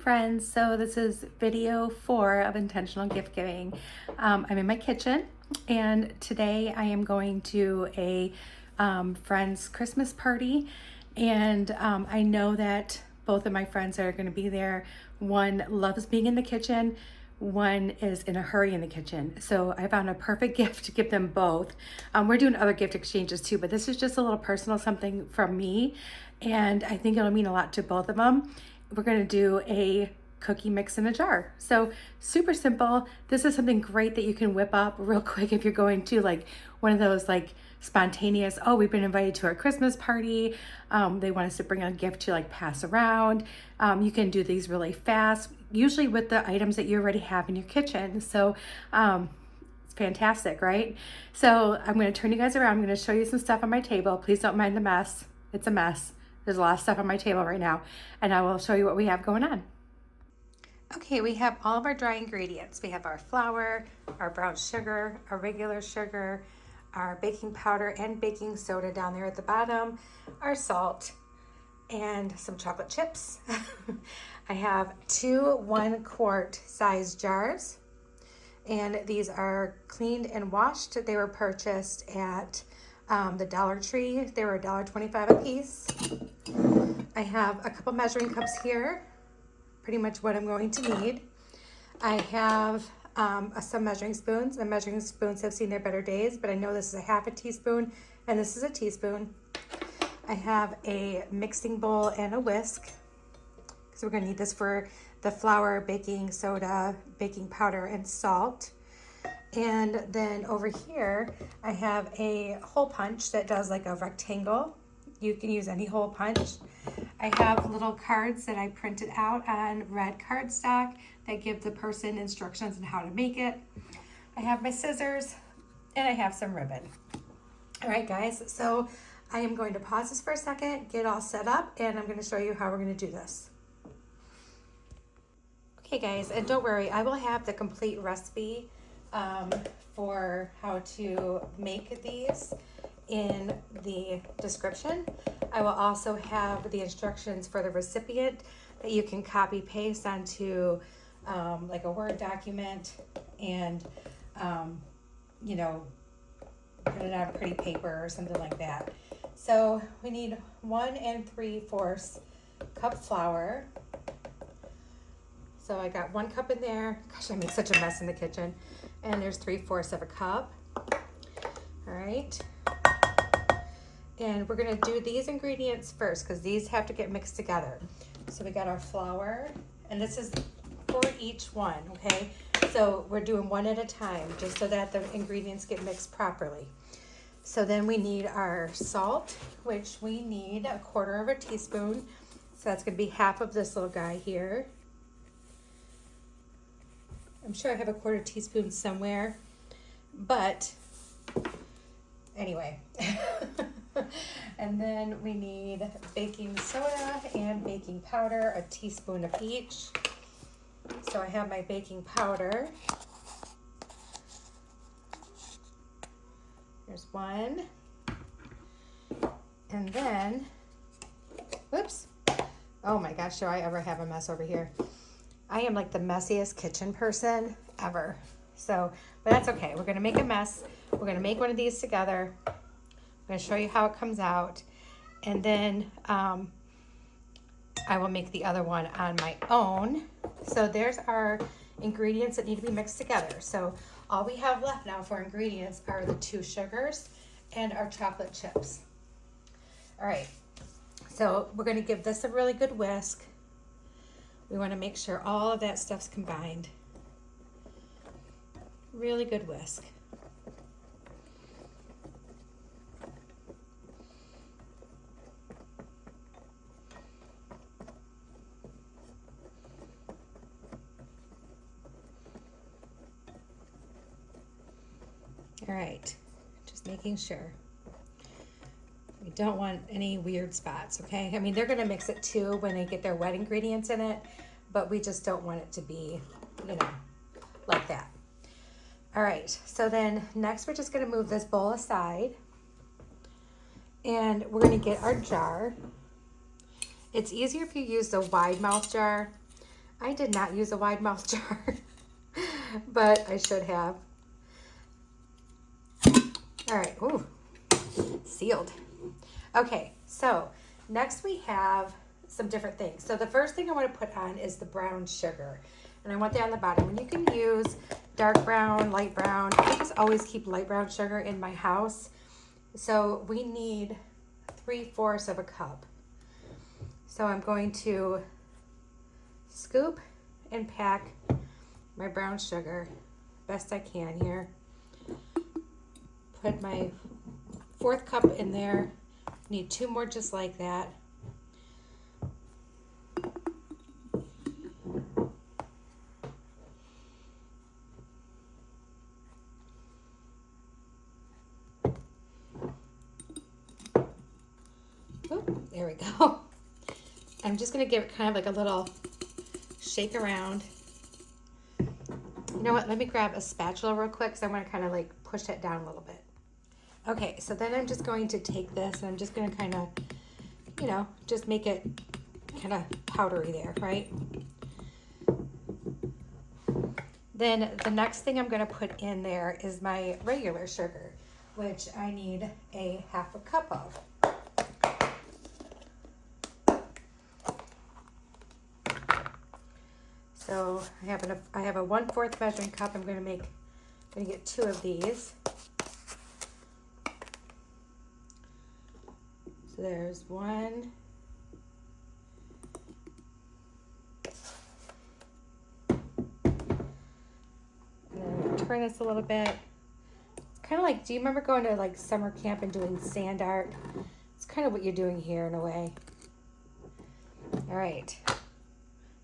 friends, so this is video 4 of intentional gift giving. I'm in my kitchen and today I am going to a friend's Christmas party, and I know that both of my friends are going to be there. One loves being in the kitchen, one is in a hurry in the kitchen. So I found a perfect gift to give them both. We're doing other gift exchanges too, but this is just a little personal something from me, and I think it'll mean a lot to both of them. We're going to do a cookie mix in a jar. So super simple. This is something great that you can whip up real quick if you're going to like one of those like spontaneous, oh, we've been invited to our Christmas party. They want us to bring a gift to like pass around. You can do these really fast, usually with the items that you already have in your kitchen. So it's fantastic, right? So I'm going to turn you guys around. I'm going to show you some stuff on my table. Please don't mind the mess. It's a mess. There's a lot of stuff on my table right now, and I will show you what we have going on. Okay, we have all of our dry ingredients. We have our flour, our brown sugar, our regular sugar, our baking powder and baking soda down there at the bottom, our salt, and some chocolate chips. I have 2 1-quart size jars, and these are cleaned and washed. They were purchased at the Dollar Tree. They were $1.25 a piece. I have a couple measuring cups here, pretty much what I'm going to need. I have some measuring spoons. My measuring spoons have seen their better days, but I know this is a half a teaspoon and this is a teaspoon. I have a mixing bowl and a whisk, because we're gonna need this for the flour, baking soda, baking powder, and salt. And then over here, I have a hole punch that does like a rectangle. You can use any hole punch. I have little cards that I printed out on red cardstock that give the person instructions on how to make it. I have my scissors and I have some ribbon. All right, guys, so I am going to pause this for a second, get all set up, and I'm going to show you how we're going to do this. Okay, guys, and don't worry, I will have the complete recipe for how to make these in the description. I will also have the instructions for the recipient that you can copy paste onto like a Word document and you know, put it on pretty paper or something like that. So we need 1 3/4 cup flour. So I got 1 cup in there. Gosh, I make such a mess in the kitchen. And there's 3/4 of a cup. All right. And we're gonna do these ingredients first because these have to get mixed together. So we got our flour, and this is for each one, okay? So we're doing one at a time just so that the ingredients get mixed properly. So then we need our salt, which we need 1/4 teaspoon. So that's gonna be half of this little guy here. I'm sure I have 1/4 teaspoon somewhere, but anyway. And then we need baking soda and baking powder, 1 teaspoon of each. So I have my baking powder. There's 1. And then, whoops. Oh my gosh, do I ever have a mess over here. I am like the messiest kitchen person ever. So, but that's okay. We're gonna make a mess. We're gonna make one of these together. I'm going to show you how it comes out, and then I will make the other one on my own. So there's our ingredients that need to be mixed together. So all we have left now for ingredients are the 2 sugars and our chocolate chips. All right, so we're going to give this a really good whisk. We want to make sure all of that stuff's combined. Really good whisk. All right, just making sure. We don't want any weird spots, okay? I mean, they're gonna mix it too when they get their wet ingredients in it, but we just don't want it to be, you know, like that. All right, so then next we're just gonna move this bowl aside, and we're gonna get our jar. It's easier if you use the wide mouth jar. I did not use a wide mouth jar, but I should have. All right, ooh, sealed. Okay, so next we have some different things. So the first thing I want to put on is the brown sugar. And I want that on the bottom. And you can use dark brown, light brown. I just always keep light brown sugar in my house. So we need 3/4 of a cup. So I'm going to scoop and pack my brown sugar best I can here. Put my 4th cup in there. Need 2 more just like that. Oop, there we go. I'm just gonna give it kind of like a little shake around. You know what, let me grab a spatula real quick because I want to kind of like push it down a little bit. Okay, so then I'm just going to take this and I'm just going to kind of, you know, just make it kind of powdery there, right? Then the next thing I'm going to put in there is my regular sugar, which I need a 1/2 cup of. So I have a 1/4 measuring cup. I'm going to get 2 of these. So there's 1. And then I'm going to turn this a little bit. It's kind of like, do you remember going to like summer camp and doing sand art? It's kind of what you're doing here in a way. All right.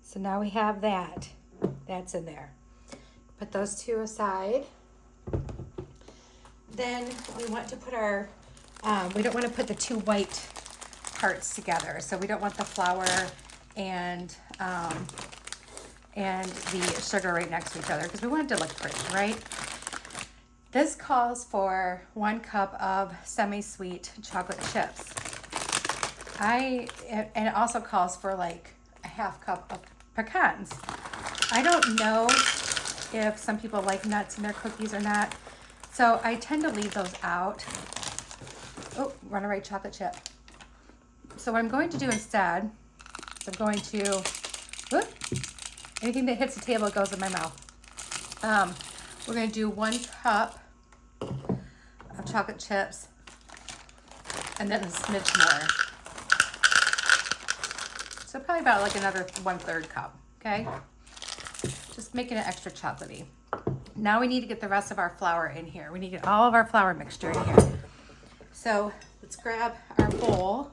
So now we have that. That's in there. Put those 2 aside. Then we want to put our, we don't want to put the 2 white parts together. So we don't want the flour and the sugar right next to each other because we want it to look pretty, right? This calls for 1 cup of semi-sweet chocolate chips. And it also calls for like a 1/2 cup of pecans. I don't know if some people like nuts in their cookies or not, so I tend to leave those out. Oh, runaway chocolate chip. So what I'm going to do instead is I'm going to, whoop, anything that hits the table goes in my mouth. We're going to do 1 cup of chocolate chips and then a smidge more. So probably about like another 1/3 cup, okay? Just making it extra chocolatey. Now we need to get the rest of our flour in here. We need to get all of our flour mixture in here. So let's grab our bowl.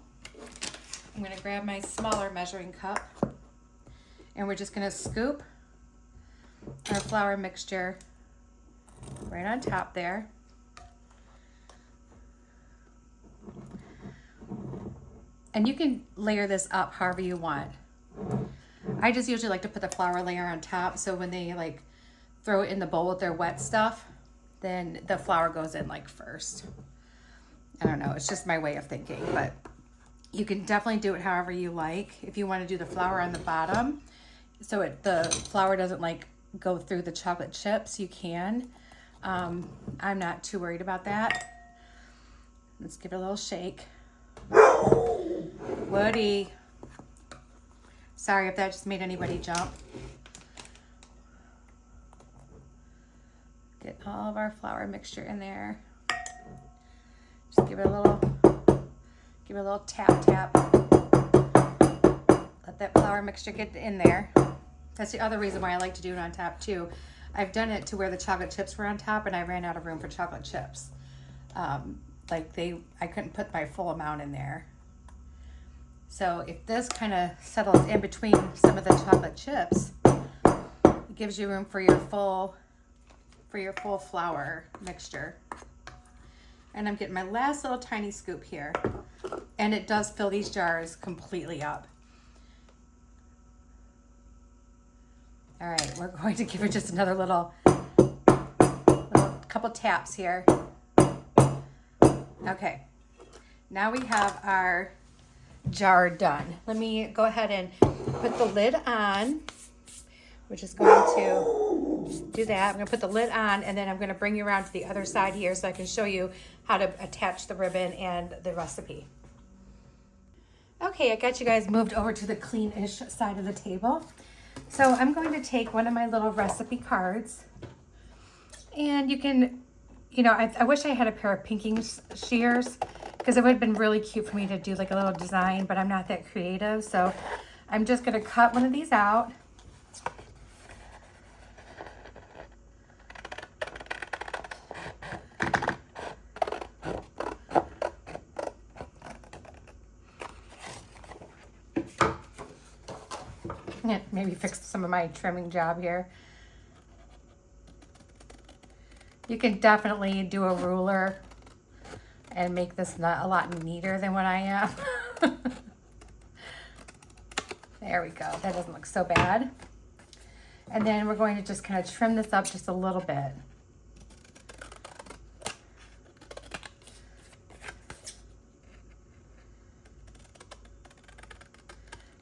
I'm gonna grab my smaller measuring cup and we're just gonna scoop our flour mixture right on top there. And you can layer this up however you want. I just usually like to put the flour layer on top so when they like throw it in the bowl with their wet stuff, then the flour goes in like first. I don't know, it's just my way of thinking, but you can definitely do it however you like. If you want to do the flour on the bottom so the flour doesn't like go through the chocolate chips, you can. I'm not too worried about that. Let's give it a little shake. Woody. Sorry if that just made anybody jump. Get all of our flour mixture in there. Just give it a little tap. Let that flour mixture get in there. That's the other reason why I like to do it on top too. I've done it to where the chocolate chips were on top and I ran out of room for chocolate chips. I couldn't put my full amount in there. So if this kind of settles in between some of the chocolate chips, it gives you room for your full flour mixture. And I'm getting my last little tiny scoop here. And it does fill these jars completely up. All right, we're going to give it just another little couple taps here. Okay, now we have our jar done. Let me go ahead and put the lid on. We're just going to do that. I'm gonna put the lid on, and then I'm gonna bring you around to the other side here so I can show you how to attach the ribbon and the recipe. Okay, I got you guys moved over to the clean-ish side of the table. So I'm going to take one of my little recipe cards, and you can, you know, I wish I had a pair of pinking shears, because it would have been really cute for me to do like a little design, but I'm not that creative. So I'm just gonna cut one of these out. Maybe fix some of my trimming job here. You can definitely do a ruler and make this nut a lot neater than what I am. There we go. That doesn't look so bad. And then we're going to just kind of trim this up just a little bit.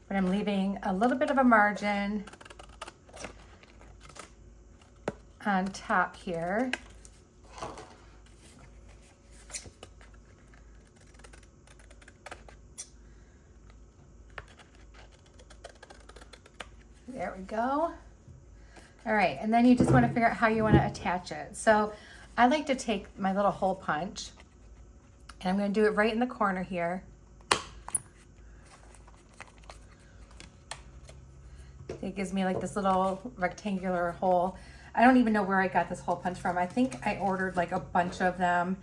But I'm leaving a little bit of a margin on top here. There we go. All right, and then you just want to figure out how you want to attach it. So I like to take my little hole punch, and I'm going to do it right in the corner here. It gives me like this little rectangular hole. I don't even know where I got this hole punch from. I think I ordered like a bunch of them.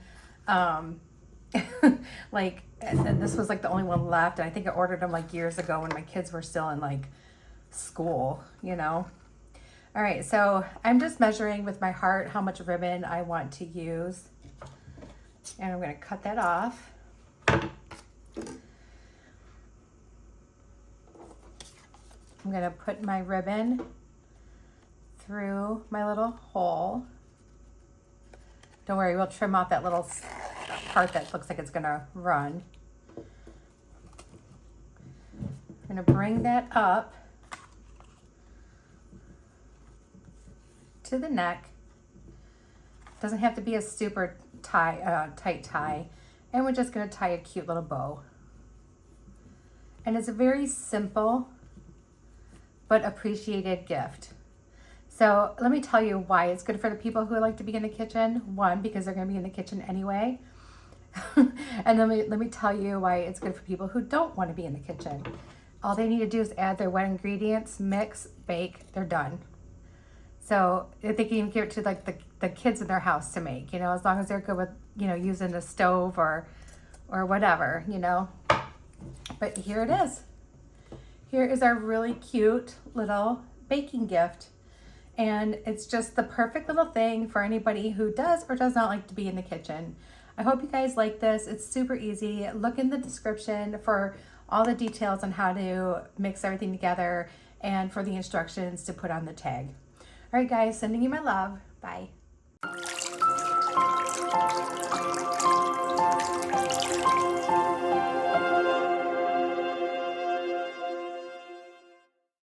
Like, and this was like the only one left. And I think I ordered them like years ago when my kids were still in like school, you know. All right, so I'm just measuring with my heart how much ribbon I want to use. And I'm gonna cut that off. I'm gonna put my ribbon through my little hole. Don't worry, we'll trim off that little part that looks like it's gonna run. I'm gonna bring that up to the neck. Doesn't have to be a super tight tie. And we're just gonna tie a cute little bow. And it's a very simple but appreciated gift. So let me tell you why it's good for the people who like to be in the kitchen. One, because they're gonna be in the kitchen anyway. And let me tell you why it's good for people who don't wanna be in the kitchen. All they need to do is add their wet ingredients, mix, bake, they're done. So they can even give it to like the kids in their house to make, you know, as long as they're good with, you know, using the stove or whatever, you know. But here it is. Here is our really cute little baking gift. And it's just the perfect little thing for anybody who does or does not like to be in the kitchen. I hope you guys like this. It's super easy. Look in the description for all the details on how to mix everything together and for the instructions to put on the tag. All right, guys, sending you my love. Bye.